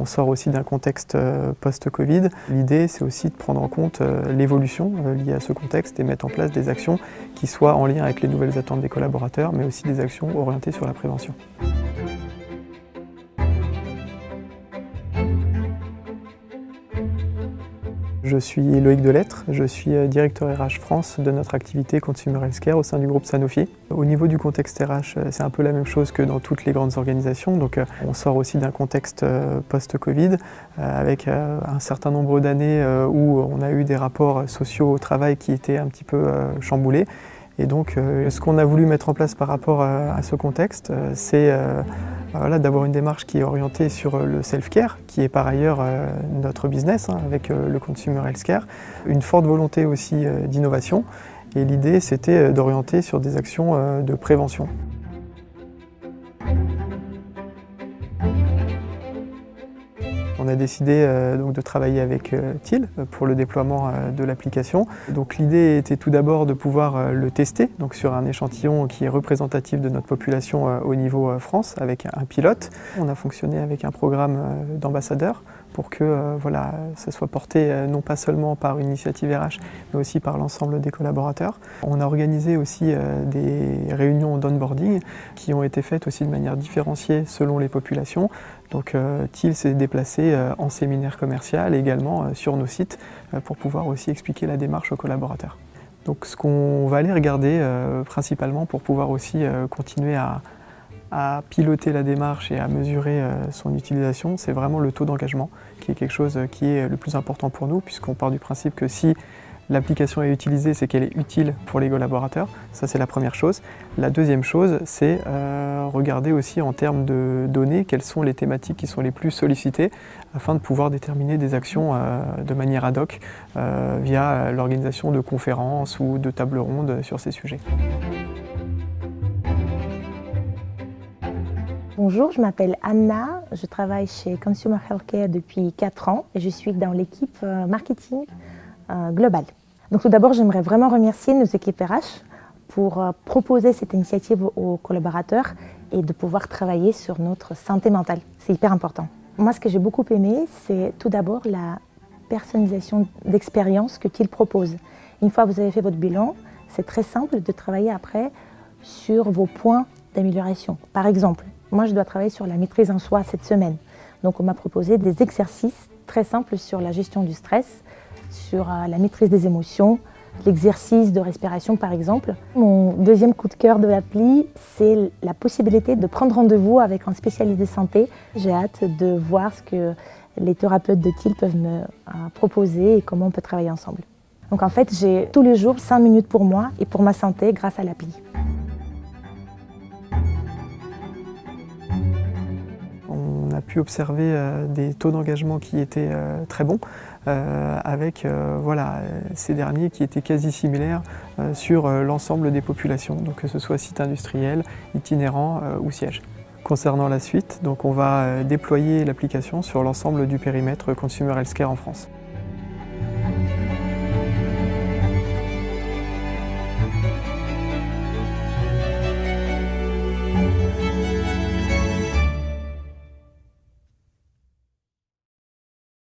On sort aussi d'un contexte post-Covid. L'idée, c'est aussi de prendre en compte l'évolution liée à ce contexte et mettre en place des actions qui soient en lien avec les nouvelles attentes des collaborateurs, mais aussi des actions orientées sur la prévention. Je suis Loïc Delettre, je suis directeur RH France de notre activité Consumer Healthcare au sein du groupe Sanofi. Au niveau du contexte RH, c'est un peu la même chose que dans toutes les grandes organisations. Donc, on sort aussi d'un contexte post-Covid avec un certain nombre d'années où on a eu des rapports sociaux au travail qui étaient un petit peu chamboulés. Et donc, ce qu'on a voulu mettre en place par rapport à ce contexte, c'est d'avoir une démarche qui est orientée sur le self-care, qui est par ailleurs notre business avec le Consumer Healthcare. Une forte volonté aussi d'innovation. Et l'idée, c'était d'orienter sur des actions de prévention. On a décidé donc de travailler avec TIL pour le déploiement de l'application. Donc l'idée était tout d'abord de pouvoir le tester donc sur un échantillon qui est représentatif de notre population au niveau France avec un pilote. On a fonctionné avec un programme d'ambassadeurs pour que ça soit porté non pas seulement par une initiative RH, mais aussi par l'ensemble des collaborateurs. On a organisé aussi des réunions d'onboarding qui ont été faites aussi de manière différenciée selon les populations. Donc TIL s'est déplacé en séminaire commercial et également sur nos sites pour pouvoir aussi expliquer la démarche aux collaborateurs. Donc ce qu'on va aller regarder principalement pour pouvoir aussi continuer à piloter la démarche et à mesurer son utilisation, c'est vraiment le taux d'engagement, qui est quelque chose qui est le plus important pour nous, puisqu'on part du principe que si l'application est utilisée, c'est qu'elle est utile pour les collaborateurs. Ça, c'est la première chose. La deuxième chose, c'est regarder aussi en termes de données, quelles sont les thématiques qui sont les plus sollicitées, afin de pouvoir déterminer des actions de manière ad hoc via l'organisation de conférences ou de tables rondes sur ces sujets. Bonjour, je m'appelle Anna, je travaille chez Consumer Healthcare depuis 4 ans et je suis dans l'équipe marketing globale. Donc tout d'abord, j'aimerais vraiment remercier nos équipes RH pour proposer cette initiative aux collaborateurs et de pouvoir travailler sur notre santé mentale. C'est hyper important. Moi, ce que j'ai beaucoup aimé, c'est tout d'abord la personnalisation d'expérience que TIL propose. Une fois que vous avez fait votre bilan, c'est très simple de travailler après sur vos points d'amélioration. Par exemple, moi, je dois travailler sur la maîtrise en soi cette semaine. Donc, on m'a proposé des exercices très simples sur la gestion du stress, sur la maîtrise des émotions, l'exercice de respiration, par exemple. Mon deuxième coup de cœur de l'appli, c'est la possibilité de prendre rendez-vous avec un spécialiste de santé. J'ai hâte de voir ce que les thérapeutes de TIL peuvent me proposer et comment on peut travailler ensemble. Donc, en fait, j'ai tous les jours 5 minutes pour moi et pour ma santé grâce à l'appli. On a pu observer des taux d'engagement qui étaient très bons, avec ces derniers qui étaient quasi similaires sur l'ensemble des populations, donc que ce soit site industriel, itinérant ou siège. Concernant la suite, donc on va déployer l'application sur l'ensemble du périmètre Consumer Healthcare en France.